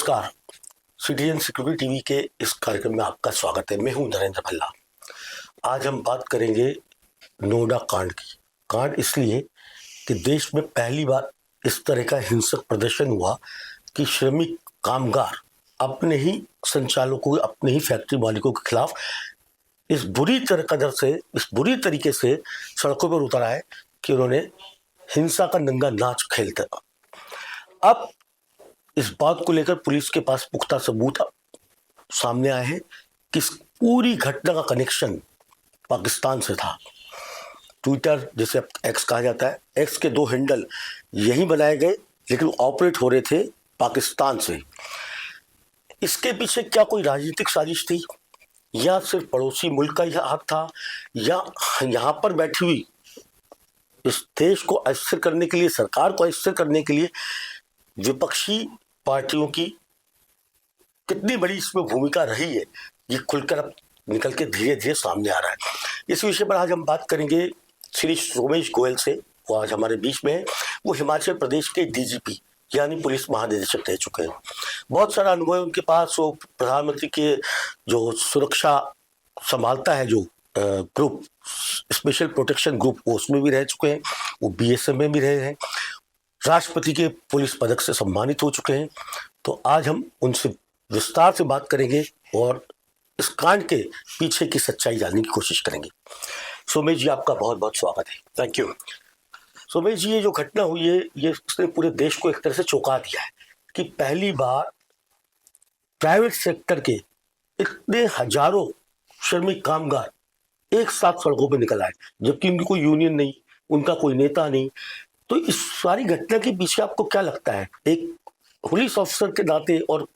नमस्कार। Citizen security TV के इस कार्यक्रम में आपका स्वागत है। मैं हूं नरेंद्र भल्ला। आज हम बात करेंगे नोएडा कांड की। कांड इसलिए कि देश में पहली बार इस तरह का हिंसक प्रदर्शन हुआ कि श्रमिक कामगार अपने ही संचालकों, अपने ही फैक्ट्री मालिकों के खिलाफ इस बुरी तरीके से सड़कों पर उतर आए कि उन्होंने हिंसा का नंगा नाच खेलता। अब इस बात को लेकर पुलिस के पास पुख्ता सबूत सामने आए हैं कि इस पूरी घटना का कनेक्शन पाकिस्तान से था। ट्विटर, जिसे एक्स कहा जाता है, एक्स के 2 हैंडल यही बनाए गए, लेकिन ऑपरेट हो रहे थे पाकिस्तान से। इसके पीछे क्या कोई राजनीतिक साजिश थी, या सिर्फ पड़ोसी मुल्क का यह हाथ था, या यहाँ पर बैठी हुई इस देश को अस्थिर करने के लिए, सरकार को अस्थिर करने के लिए विपक्षी पार्टियों की कितनी बड़ी इसमें भूमिका रही है, ये खुलकर अब निकल के धीरे धीरे सामने आ रहा है। इस विषय पर आज हम बात करेंगे श्री सोमेश गोयल से। वो आज हमारे बीच में है। वो हिमाचल प्रदेश के डीजीपी यानी पुलिस महानिदेशक रह चुके हैं। बहुत सारा अनुभव है उनके पास। वो प्रधानमंत्री के जो सुरक्षा संभालता है, जो ग्रुप, स्पेशल प्रोटेक्शन ग्रुप, वो उसमें भी रह चुके हैं। वो बीएसएफ में भी रहे हैं। राष्ट्रपति के पुलिस पदक से सम्मानित हो चुके हैं। तो आज हम उनसे विस्तार से बात करेंगे और इस कांड के पीछे की सच्चाई जानने की कोशिश करेंगे। सोमेश जी, आपका बहुत बहुत स्वागत है। Thank you. सोमेश जी, ये जो घटना हुई है, ये उसने पूरे देश को एक तरह से चौंका दिया है कि पहली बार प्राइवेट सेक्टर के इतने हजारों श्रमिक कामगार एक साथ सड़कों पर निकल आए, जबकि उनकी कोई यूनियन नहीं, उनका कोई नेता नहीं। तो इस सारी घटना के पीछे आपको क्या लगता है, एक पुलिस ऑफिसर के नाते और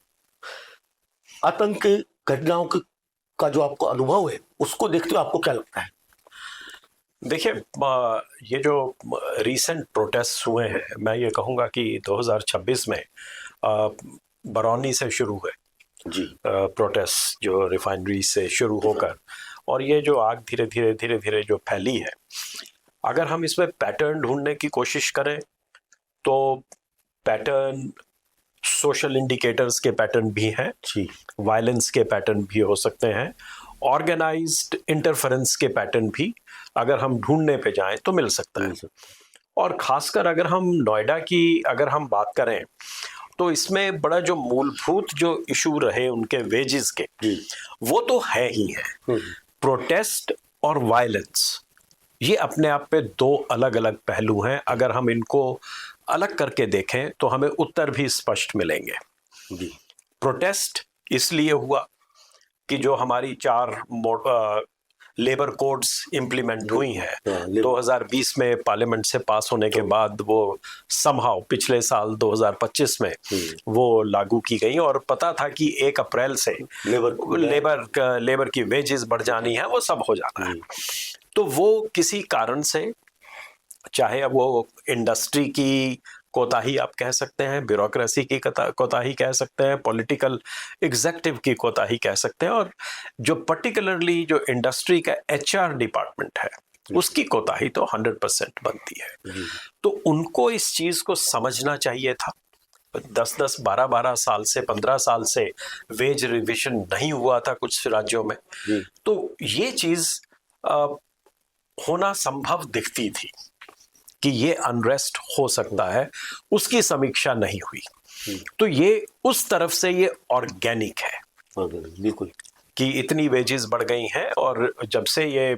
आतंक के घटनाओं का जो आपको अनुभव है, उसको देखते हुए आपको क्या लगता है? देखिए, ये जो रीसेंट प्रोटेस्ट हुए हैं, मैं ये कहूँगा कि 2026 में बरौनी से शुरू हुए जी प्रोटेस्ट, जो रिफाइनरी से शुरू होकर, और ये जो आग धीरे धीरे जो फैली है, अगर हम इसमें पैटर्न ढूंढने की कोशिश करें तो पैटर्न सोशल इंडिकेटर्स के पैटर्न भी हैं, वायलेंस के पैटर्न भी हो सकते हैं, ऑर्गेनाइज्ड इंटरफेरेंस के पैटर्न भी अगर हम ढूंढने पे जाएं तो मिल सकता है। और खासकर अगर हम नोएडा की अगर हम बात करें तो इसमें बड़ा जो मूलभूत जो इशू रहे उनके वेजेस के, वो तो है ही है। प्रोटेस्ट और वायलेंस, ये अपने आप पे 2 अलग अलग पहलू हैं। अगर हम इनको अलग करके देखें तो हमें उत्तर भी स्पष्ट मिलेंगे। प्रोटेस्ट इसलिए हुआ कि जो हमारी 4 लेबर कोड्स इम्प्लीमेंट हुई हैं 2020 में पार्लियामेंट से पास होने के बाद, वो समहाउ पिछले साल 2025 में वो लागू की गई, और पता था कि 1 अप्रैल से लेबर की वेजेस बढ़ जानी है, वो सब हो जाना है। तो वो किसी कारण से, चाहे अब वो इंडस्ट्री की कोताही आप कह सकते हैं, ब्यूरोक्रेसी की कोताही कह सकते हैं, पॉलिटिकल एग्जीक्यूटिव की कोताही कह सकते हैं, और जो पर्टिकुलरली जो इंडस्ट्री का HR डिपार्टमेंट है, उसकी कोताही तो 100% बनती है। तो उनको इस चीज को समझना चाहिए था। 10-10, 12-12 साल से, 15 साल से वेज रिविजन नहीं हुआ था कुछ राज्यों में। तो ये चीज होना संभव दिखती थी कि ये अनरेस्ट हो सकता है, उसकी समीक्षा नहीं हुई। तो ये उस तरफ से ये ऑर्गेनिक है, बिल्कुल, कि इतनी वेजेस बढ़ गई हैं। और जब से ये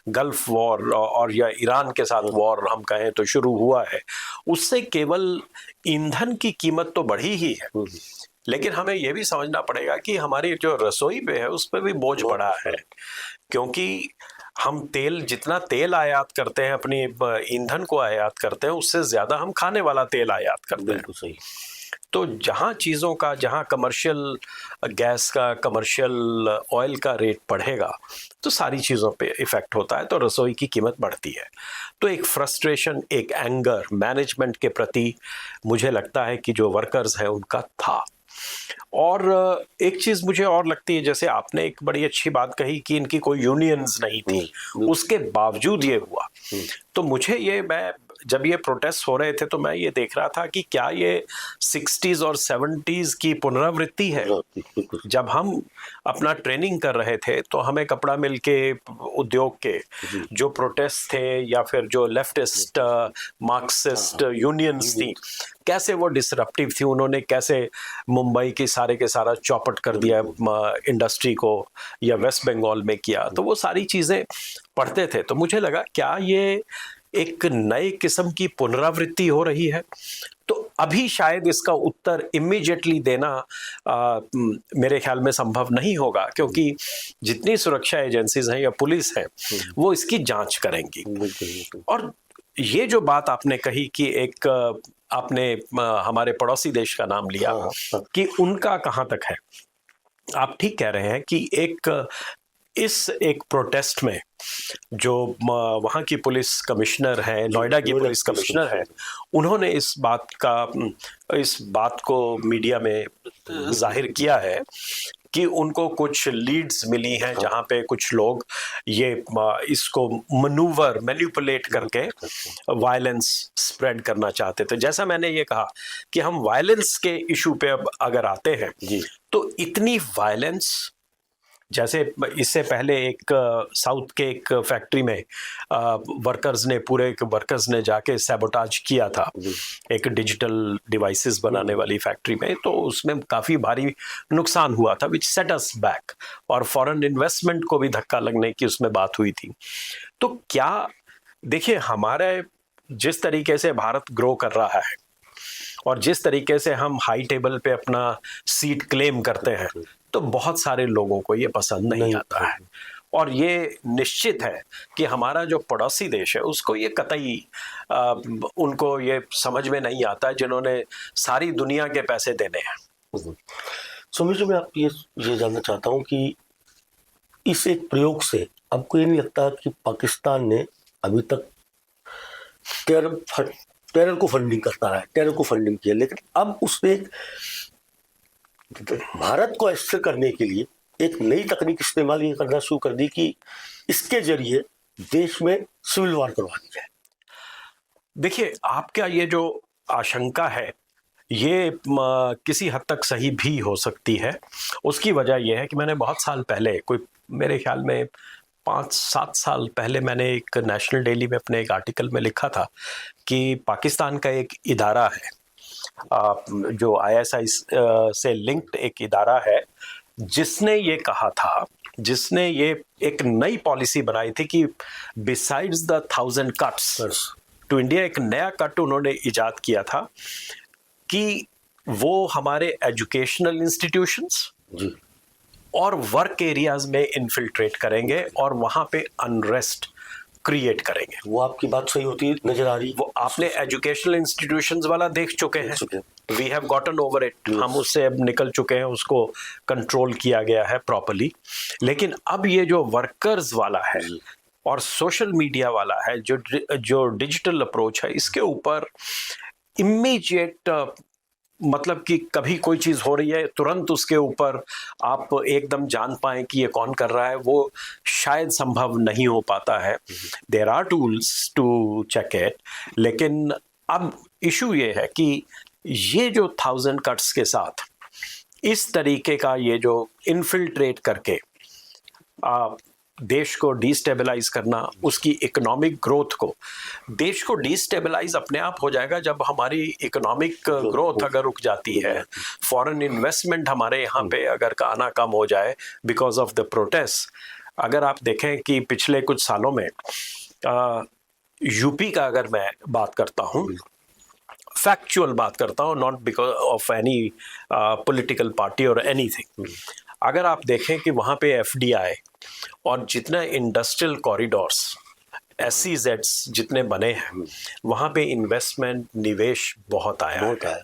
गल्फ वॉर और या ईरान के साथ वॉर हम कहें तो शुरू हुआ है, उससे केवल ईंधन की कीमत तो बढ़ी ही है, लेकिन हमें यह भी समझना पड़ेगा कि हमारी जो रसोई पे है उस पर भी बोझ बढ़ा है, क्योंकि हम जितना तेल आयात करते हैं, अपनी ईंधन को आयात करते हैं, उससे ज्यादा हम खाने वाला तेल आयात करते हैं। बिल्कुल सही। तो जहाँ कमर्शियल गैस का, कमर्शियल ऑयल का रेट बढ़ेगा तो सारी चीज़ों पे इफ़ेक्ट होता है, तो रसोई की कीमत बढ़ती है। तो एक फ्रस्ट्रेशन, एक एंगर मैनेजमेंट के प्रति मुझे लगता है कि जो वर्कर्स हैं उनका था। और एक चीज़ मुझे और लगती है, जैसे आपने एक बड़ी अच्छी बात कही कि इनकी कोई यूनियंस नहीं थी, उसके बावजूद ये हुआ। तो मुझे ये, मैं जब ये प्रोटेस्ट हो रहे थे तो मैं ये देख रहा था कि क्या ये 60s और 70s की पुनरावृत्ति है। बिल्कुल। जब हम अपना ट्रेनिंग कर रहे थे तो हमें कपड़ा मिल के उद्योग के जी। जो प्रोटेस्ट थे या फिर जो लेफ्टिस्ट मार्क्सिस्ट यूनियंस थी, कैसे वो डिसरप्टिव थी, उन्होंने कैसे मुंबई की सारे के सारा चौपट कर दिया इंडस्ट्री को, या वेस्ट बंगाल में किया, तो वो सारी चीज़ें पढ़ते थे। तो मुझे लगा क्या ये एक नए किस्म की पुनरावृत्ति हो रही है। तो अभी शायद इसका उत्तर इमीडिएटली देना मेरे ख्याल में संभव नहीं होगा, क्योंकि जितनी सुरक्षा एजेंसीज हैं या पुलिस है वो इसकी जांच करेंगी। और ये जो बात आपने कही कि एक आपने हमारे पड़ोसी देश का नाम लिया कि उनका कहाँ तक है, आप ठीक कह रहे हैं कि एक प्रोटेस्ट में जो वहाँ की पुलिस कमिश्नर है, नोएडा की पुलिस कमिश्नर है, उन्होंने इस बात को मीडिया में जाहिर किया है कि उनको कुछ लीड्स मिली हैं जहाँ पे कुछ लोग ये इसको मैनिपुलेट करके वायलेंस स्प्रेड करना चाहते थे। जैसा मैंने ये कहा कि हम वायलेंस के इशू पे अब अगर आते हैं तो इतनी वायलेंस, जैसे इससे पहले एक साउथ के एक फैक्ट्री में वर्कर्स ने जाके सैबोटाज किया था एक डिजिटल डिवाइसेस बनाने वाली फैक्ट्री में, तो उसमें काफ़ी भारी नुकसान हुआ था, विच सेट अस बैक, और फॉरेन इन्वेस्टमेंट को भी धक्का लगने की उसमें बात हुई थी। तो क्या देखिए, हमारे जिस तरीके से भारत ग्रो कर रहा है और जिस तरीके से हम हाई टेबल पे अपना सीट क्लेम करते हैं, तो बहुत सारे लोगों को ये पसंद नहीं आता है। और ये निश्चित है कि हमारा जो पड़ोसी देश है उसको ये कतई उनको ये समझ में नहीं आता है, जिन्होंने सारी दुनिया के पैसे देने हैं। सुमित जी, मैं आप ये जानना चाहता हूँ कि इस एक प्रयोग से आपको ये नहीं लगता कि पाकिस्तान ने अभी तक टेरर को फंडिंग करता रहा है, टेरर को फंडिंग किया, लेकिन अब उसने भारत को अस्थिर करने के लिए एक नई तकनीक इस्तेमाल ये करना शुरू कर दी कि इसके जरिए देश में सिविल वॉर करवा दी जाए? देखिए, आपका ये जो आशंका है ये किसी हद तक सही भी हो सकती है। उसकी वजह यह है कि मैंने बहुत साल पहले, कोई मेरे ख्याल में 5-7 साल पहले, मैंने एक नेशनल डेली में अपने एक आर्टिकल में लिखा था कि पाकिस्तान का एक इदारा है जो ISI से लिंक्ड एक इदारा है, जिसने ये कहा था, जिसने ये एक नई पॉलिसी बनाई थी कि besides the 1000 cuts to India, एक नया कट उन्होंने इजाद किया था कि वो हमारे एजुकेशनल इंस्टीट्यूशंस और वर्क एरियाज में इन्फिल्ट्रेट करेंगे और वहां पे अनरेस्ट क्रिएट करेंगे। वो आपकी बात सही होती है, नजर आ रही। वो आपने एजुकेशनल इंस्टीट्यूशंस वाला देख चुके हैं, we have gotten over it, हम उससे अब निकल चुके हैं, उसको कंट्रोल किया गया है प्रॉपर्ली। लेकिन अब ये जो वर्कर्स वाला है और सोशल मीडिया वाला है, जो डिजिटल अप्रोच है, इसके ऊपर इमीडिएट मतलब कि कभी कोई चीज हो रही है तुरंत उसके ऊपर आप एकदम जान पाएं कि ये कौन कर रहा है, वो शायद संभव नहीं हो पाता है। There are tools to check it, लेकिन अब इशू ये है कि ये जो 1000 कट्स के साथ इस तरीके का ये जो इन्फिल्ट्रेट करके देश को डिस्टेबलाइज करना, उसकी इकोनॉमिक ग्रोथ को, देश को डिस्टेबलाइज अपने आप हो जाएगा जब हमारी इकोनॉमिक ग्रोथ अगर रुक जाती है, फॉरेन इन्वेस्टमेंट हमारे यहाँ पे अगर आना कम हो जाए बिकॉज ऑफ द प्रोटेस्ट। अगर आप देखें कि पिछले कुछ सालों में यूपी का अगर मैं बात करता हूँ, फैक्चुअल बात करता हूँ, not because of any political party और एनीथिंग, अगर आप देखें कि वहाँ पे FDI और जितना इंडस्ट्रियल कॉरिडोर्स SEZs जितने बने हैं, वहाँ पे इन्वेस्टमेंट, निवेश बहुत आया है।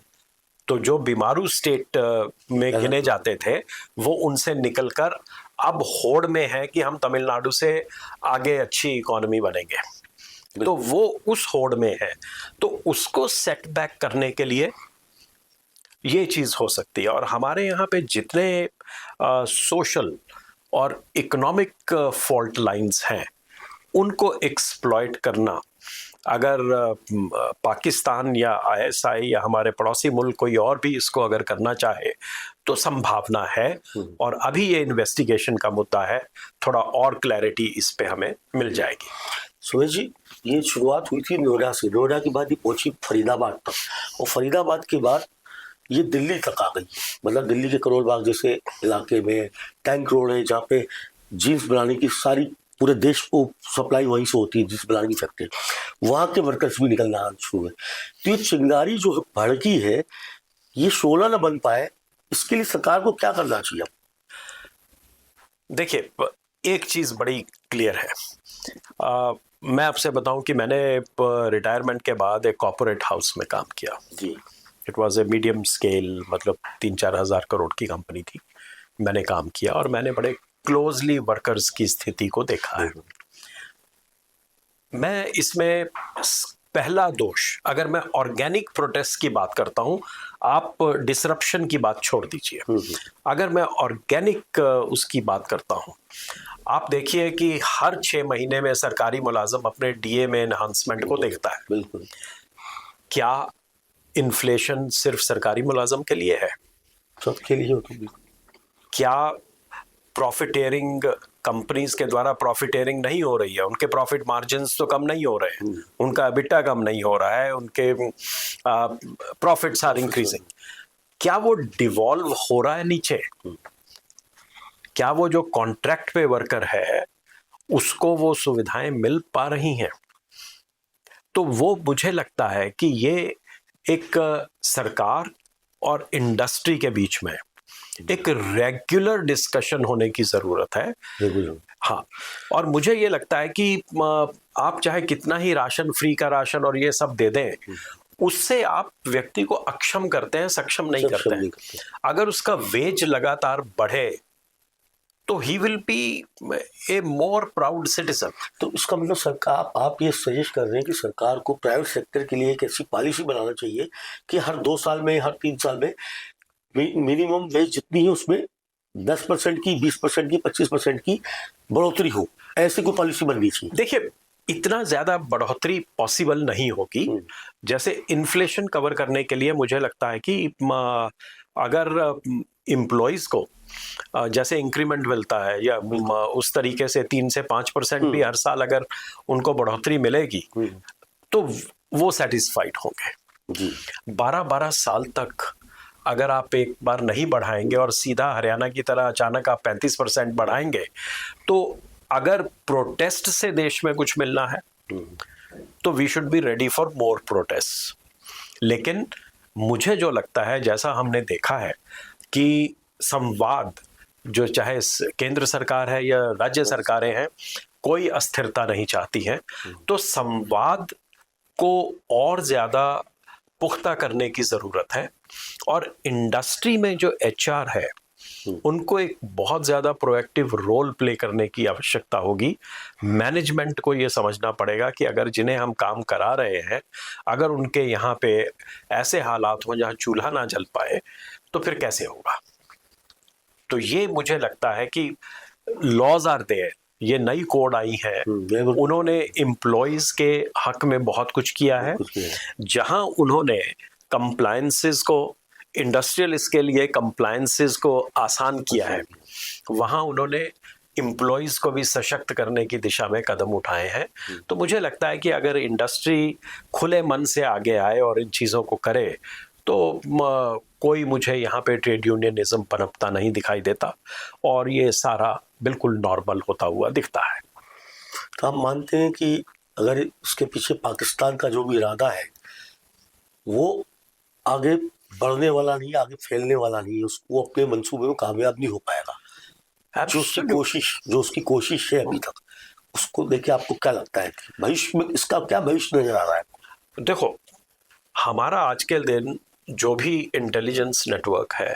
तो जो बीमारू स्टेट में गिने जाते थे वो उनसे निकलकर अब होड़ में है कि हम तमिलनाडु से आगे अच्छी इकोनॉमी बनेंगे, तो वो उस होड़ में है। तो उसको सेटबैक करने के लिए ये चीज़ हो सकती है। और हमारे यहाँ पे जितने सोशल और इकोनॉमिक फॉल्ट लाइंस हैं, उनको एक्सप्लॉइट करना अगर पाकिस्तान या आईएसआई या हमारे पड़ोसी मुल्क कोई और भी इसको अगर करना चाहे तो संभावना है। और अभी ये इन्वेस्टिगेशन का मुद्दा है, थोड़ा और क्लैरिटी इस पे हमें मिल जाएगी। सुरेश जी, ये शुरुआत हुई थी नोएडा से, नोएडा के बाद ये पहुंची फरीदाबाद तक, और फरीदाबाद के बाद ये दिल्ली तक आ गई। मतलब दिल्ली के करोल बाग जैसे इलाके में टैंक रोड है, जहाँ पे जीन्स बनाने की सारी पूरे देश को सप्लाई वहीं से होती है, जीन्स बनाने की फैक्ट्री, वहाँ के वर्कर्स भी निकलना शुरू हुए। तो ये चिंगारी जो भड़की है, ये 16 न बन पाए, इसके लिए सरकार को क्या करना चाहिए? देखिए, एक चीज बड़ी क्लियर है। मैं आपसे बताऊं कि मैंने रिटायरमेंट के बाद एक कॉर्पोरेट हाउस में काम किया जी। It was a medium scale, मतलब 3-4 हज़ार करोड़ की कंपनी थी। मैंने काम किया और मैंने बड़े क्लोजली वर्कर्स की स्थिति को देखा है। मैं इसमें पहला दोष, अगर मैं ऑर्गेनिक प्रोटेस्ट की बात करता हूं, आप डिसरप्शन की बात छोड़ दीजिए, अगर मैं ऑर्गेनिक उसकी बात करता हूं, आप देखिए कि हर 6 महीने में सरकारी मुलाजिम अपने डीए में एनहांसमेंट को देखता है। बिल्कुल। क्या इन्फ्लेशन सिर्फ सरकारी मुलाजिम के लिए है? सबके लिए होती है। क्या प्रॉफिटेरिंग कंपनीज के द्वारा प्रॉफिटेरिंग नहीं हो रही है? उनके प्रॉफिट मार्जिन्स तो कम नहीं हो रहे हैं, उनका एबिटा कम नहीं हो रहा है, उनके प्रॉफिट्स आर इंक्रीजिंग। क्या वो डिवॉल्व हो रहा है नीचे? क्या वो जो कॉन्ट्रैक्ट पे वर्कर है उसको वो सुविधाएं मिल पा रही हैं? तो वो मुझे लगता है कि ये एक सरकार और इंडस्ट्री के बीच में एक रेगुलर डिस्कशन होने की जरूरत है। हाँ, और मुझे ये लगता है कि आप चाहे कितना ही राशन, फ्री का राशन और ये सब दे दें, उससे आप व्यक्ति को अक्षम करते हैं, सक्षम नहीं करते हैं। अगर उसका वेज लगातार बढ़े तो he will be A more proud citizen. तो इसका मतलब सरकार, आप ये सजेस्ट कर रहे हैं कि सरकार को प्राइवेट सेक्टर के लिए एक ऐसी पॉलिसी बनाना चाहिए कि हर 2 साल में, हर 3 साल में मिनिमम वेज जितनी है उसमें 10% की, 20% की, 25% की बढ़ोतरी हो, ऐसी कोई पॉलिसी बननी चाहिए। देखिए, इतना ज्यादा बढ़ोतरी पॉसिबल नहीं होगी। जैसे इन्फ्लेशन कवर करने के लिए मुझे लगता है कि अगर एम्प्लॉइज को जैसे इंक्रीमेंट मिलता है या उस तरीके से 3 से 5% भी हर साल अगर उनको बढ़ोतरी मिलेगी तो वो सेटिस्फाइड होंगे। 12-12 साल तक अगर आप एक बार नहीं बढ़ाएंगे और सीधा हरियाणा की तरह अचानक आप 35% बढ़ाएंगे, तो अगर प्रोटेस्ट से देश में कुछ मिलना है तो we should be ready for more protest. लेकिन मुझे जो लगता है, जैसा हमने देखा है कि संवाद, जो चाहे केंद्र सरकार है या राज्य सरकारें हैं, कोई अस्थिरता नहीं चाहती हैं, तो संवाद को और ज्यादा पुख्ता करने की जरूरत है। और इंडस्ट्री में जो एचआर है उनको एक बहुत ज्यादा प्रोएक्टिव रोल प्ले करने की आवश्यकता होगी। मैनेजमेंट को ये समझना पड़ेगा कि अगर जिन्हें हम काम करा रहे हैं, अगर उनके यहाँ पे ऐसे हालात हो जहाँ चूल्हा ना जल पाए तो फिर कैसे होगा। तो ये मुझे लगता है कि लॉज आर देयर, ये नई कोड आई है, उन्होंने एम्प्लॉइज के हक में बहुत कुछ किया है। जहां उन्होंने कंप्लायंसेस को, इंडस्ट्रियल इसके लिए कंप्लायंसेस को आसान किया है, वहां उन्होंने एम्प्लॉइज को भी सशक्त करने की दिशा में कदम उठाए हैं। तो मुझे लगता है कि अगर इंडस्ट्री खुले मन से आगे आए और इन चीज़ों को करे तो कोई मुझे यहाँ पे ट्रेड यूनियनिज्म पनपता नहीं दिखाई देता और ये सारा बिल्कुल नॉर्मल होता हुआ दिखता है। तो आप मानते हैं कि अगर इसके पीछे पाकिस्तान का जो भी इरादा है वो आगे बढ़ने वाला नहीं, आगे फैलने वाला नहीं, उसको अपने मंसूबे में कामयाब नहीं हो पाएगा। जो उसकी कोशिश है अभी तक, उसको देखे आपको क्या लगता है भविष्य में इसका क्या भविष्य नजर आ रहा है? देखो, हमारा आज के दिन जो भी इंटेलिजेंस नेटवर्क है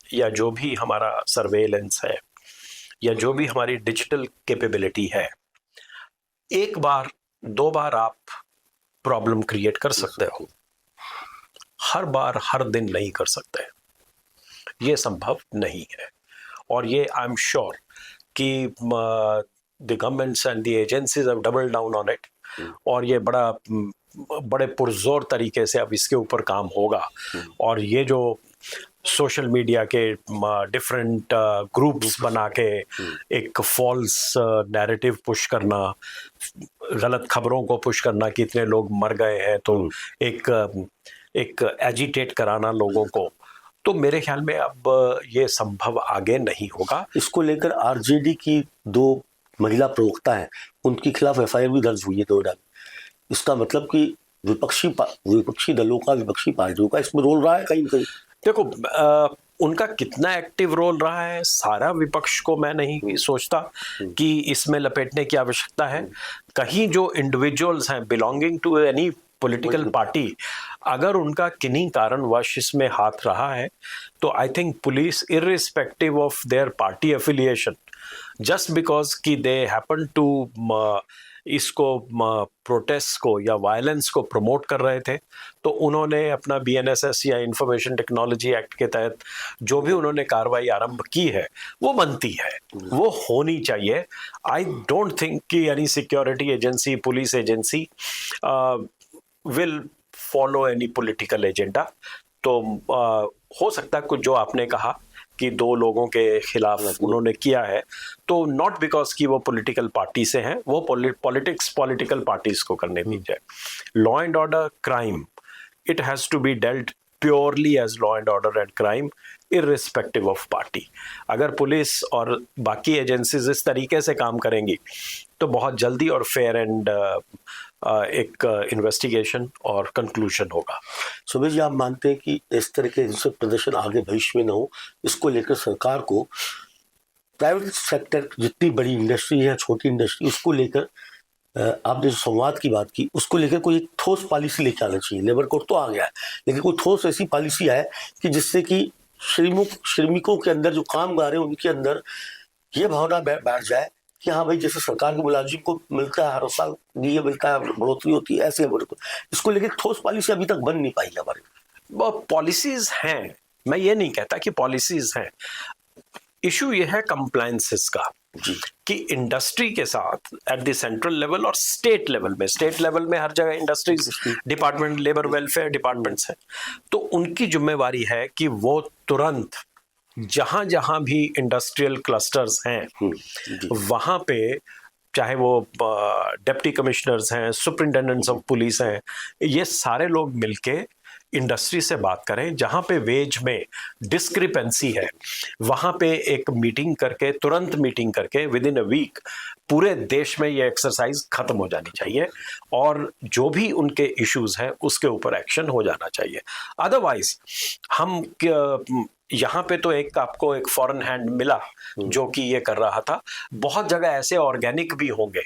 या जो भी हमारा सर्वेलेंस है या जो भी हमारी डिजिटल कैपेबिलिटी है, एक बार 2 बार आप प्रॉब्लम क्रिएट कर सकते हो, हर बार हर दिन नहीं कर सकते, ये संभव नहीं है। और ये आई एम श्योर कि the governments and the agencies have doubled down on it और ये बड़े पुरजोर तरीके से अब इसके ऊपर काम होगा। और ये जो सोशल मीडिया के डिफरेंट ग्रुप्स बना के एक फॉल्स नैरेटिव पुश करना, गलत खबरों को पुश करना कि इतने लोग मर गए हैं, तो एक एजिटेट कराना लोगों को, तो मेरे ख्याल में अब ये संभव आगे नहीं होगा। इसको लेकर आरजेडी की 2 महिला प्रवक्ता हैं, उनके खिलाफ एफआईआर भी दर्ज हुई है नोएडा में। इसका मतलब कि विपक्षी दलों का, विपक्षी पार्टियों का इसमें रोल रहा है कहीं ना कहीं। देखो, उनका कितना एक्टिव रोल रहा है, सारा विपक्ष को मैं नहीं सोचता कि इसमें लपेटने की आवश्यकता है। कहीं जो इंडिविजुअल्स हैं belonging to any political party, अगर उनका किन्हीं कारणवश इसमें हाथ रहा है, तो I think police irrespective of their party affiliation, just because कि दे हैपन टू इसको प्रोटेस्ट को या वायलेंस को प्रमोट कर रहे थे, तो उन्होंने अपना बीएनएसएस या इंफॉर्मेशन टेक्नोलॉजी एक्ट के तहत जो भी उन्होंने कार्रवाई आरंभ की है वो बनती है, वो होनी चाहिए। आई डोंट थिंक कि any security agency, police agency will follow any political agenda. तो हो सकता है कुछ जो आपने कहा कि 2 लोगों के खिलाफ उन्होंने किया है, तो नॉट बिकॉज कि वो पॉलिटिकल पार्टी से हैं, वो पॉलिटिकल पार्टीज को करने दीजिए। Law and order crime, it has to be dealt purely as law and order and crime irrespective of party. अगर पुलिस और बाकी एजेंसीज इस तरीके से काम करेंगी तो बहुत जल्दी और फेयर एंड एक इन्वेस्टिगेशन और कंक्लूजन होगा। सुमेश जी, आप मानते हैं कि इस तरह के हिंसक प्रदर्शन आगे भविष्य में न हो, इसको लेकर सरकार को प्राइवेट सेक्टर, जितनी बड़ी इंडस्ट्री है, छोटी इंडस्ट्री, उसको लेकर आपने जो संवाद की बात की, उसको लेकर कोई एक ठोस पॉलिसी लेके आना चाहिए। लेबर कोड तो आ गया है, लेकिन कोई ठोस ऐसी पॉलिसी है कि जिससे कि श्रमिकों के अंदर, जो कामगार हैं, उनके अंदर ये भावना बैठ जाए कि हाँ भाई, जैसे सरकार के मुलाजिम को मिलता है, हर साल डीए मिलता है, बढ़ोतरी होती है, ऐसे इसको लेकर ठोस पॉलिसी अभी तक बन नहीं पाई है हमारी। पॉलिसीज हैं, मैं ये नहीं कहता कि पॉलिसीज हैं, इशू ये है कंप्लायंसेस का कि इंडस्ट्री के साथ एट द सेंट्रल लेवल और स्टेट लेवल में हर जगह industries department, labour welfare departments हैं, तो उनकी जिम्मेवारी है कि वो तुरंत जहां जहां भी इंडस्ट्रियल क्लस्टर्स हैं वहां पे, चाहे वो डिप्टी कमिश्नर्स हैं, सुपरिंटेंडेंट्स ऑफ पुलिस हैं, ये सारे लोग मिलके इंडस्ट्री से बात करें। जहां पे वेज में डिस्क्रिपेंसी है वहां पे एक मीटिंग करके, तुरंत मीटिंग करके विद इन अ वीक पूरे देश में ये एक्सरसाइज खत्म हो जानी चाहिए और जो भी उनके इश्यूज हैं उसके ऊपर एक्शन हो जाना चाहिए। अदरवाइज हम यहाँ पे तो आपको एक फॉरेन हैंड मिला जो कि ये कर रहा था, बहुत जगह ऐसे ऑर्गेनिक भी होंगे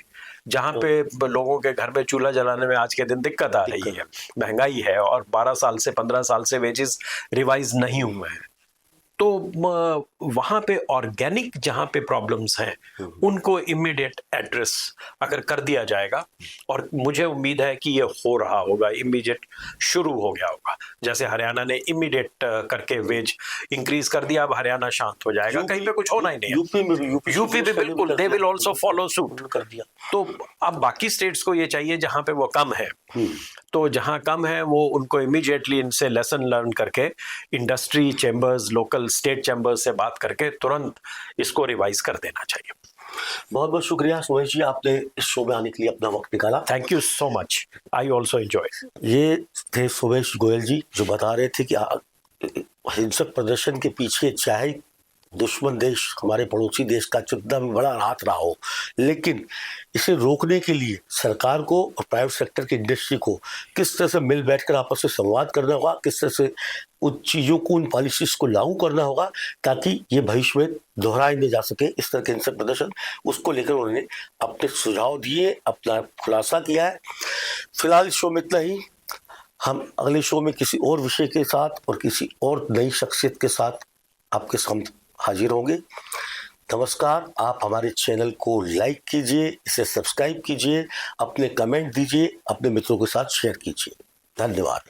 जहाँ पे लोगों के घर पे चूल्हा जलाने में आज के दिन दिक्कत आ रही है, महंगाई है और 12 साल से 15 साल से वेजेस रिवाइज नहीं हुए हैं, तो वहाँ पे ऑर्गेनिक जहाँ पे प्रॉब्लम्स हैं उनको इमीडिएट एड्रेस अगर कर दिया जाएगा, और मुझे उम्मीद है कि ये हो रहा होगा, इमीडिएट शुरू हो गया होगा। जैसे हरियाणा ने इमीडिएट करके वेज इंक्रीज कर दिया, अब हरियाणा शांत हो जाएगा, कहीं पे कुछ होना ही नहीं है। यूपी भी बिल्कुल, they will also follow suit कर दिया। तो अब बाकी स्टेट्स को ये चाहिए जहाँ पे वो कम है, तो जहाँ कम है वो उनको इमीडिएटली इनसे लेसन लर्न करके industry chambers, local state chambers से बात करके तुरंत इसको रिवाइज कर देना चाहिए। बहुत बहुत शुक्रिया सुमेश जी, आपने इस शो में आने के लिए अपना वक्त निकाला। Thank you so much, I also enjoy. ये थे सुमेश गोयल जी, जो बता रहे थे कि हिंसक प्रदर्शन के पीछे चाहे दुश्मन देश, हमारे पड़ोसी देश का कितना भी बड़ा हाथ रहा हो, लेकिन इसे रोकने के लिए सरकार को और प्राइवेट सेक्टर की इंडस्ट्री को किस तरह से मिल बैठकर आपस में संवाद करना होगा, किस तरह से उन चीज़ों को, उन पॉलिसीज को लागू करना होगा ताकि ये भविष्य में दोहराए नहीं जा सके इस तरह के हिंसक प्रदर्शन। उसको लेकर उन्होंने अपने सुझाव दिए, अपना खुलासा किया है। फिलहाल इस शो में इतना ही। हम अगले शो में किसी और विषय के साथ और किसी और नई शख्सियत के साथ आपके सामने हाजिर होंगे। नमस्कार। आप हमारे चैनल को लाइक कीजिए, इसे सब्सक्राइब कीजिए, अपने कमेंट दीजिए, अपने मित्रों के साथ शेयर कीजिए। धन्यवाद।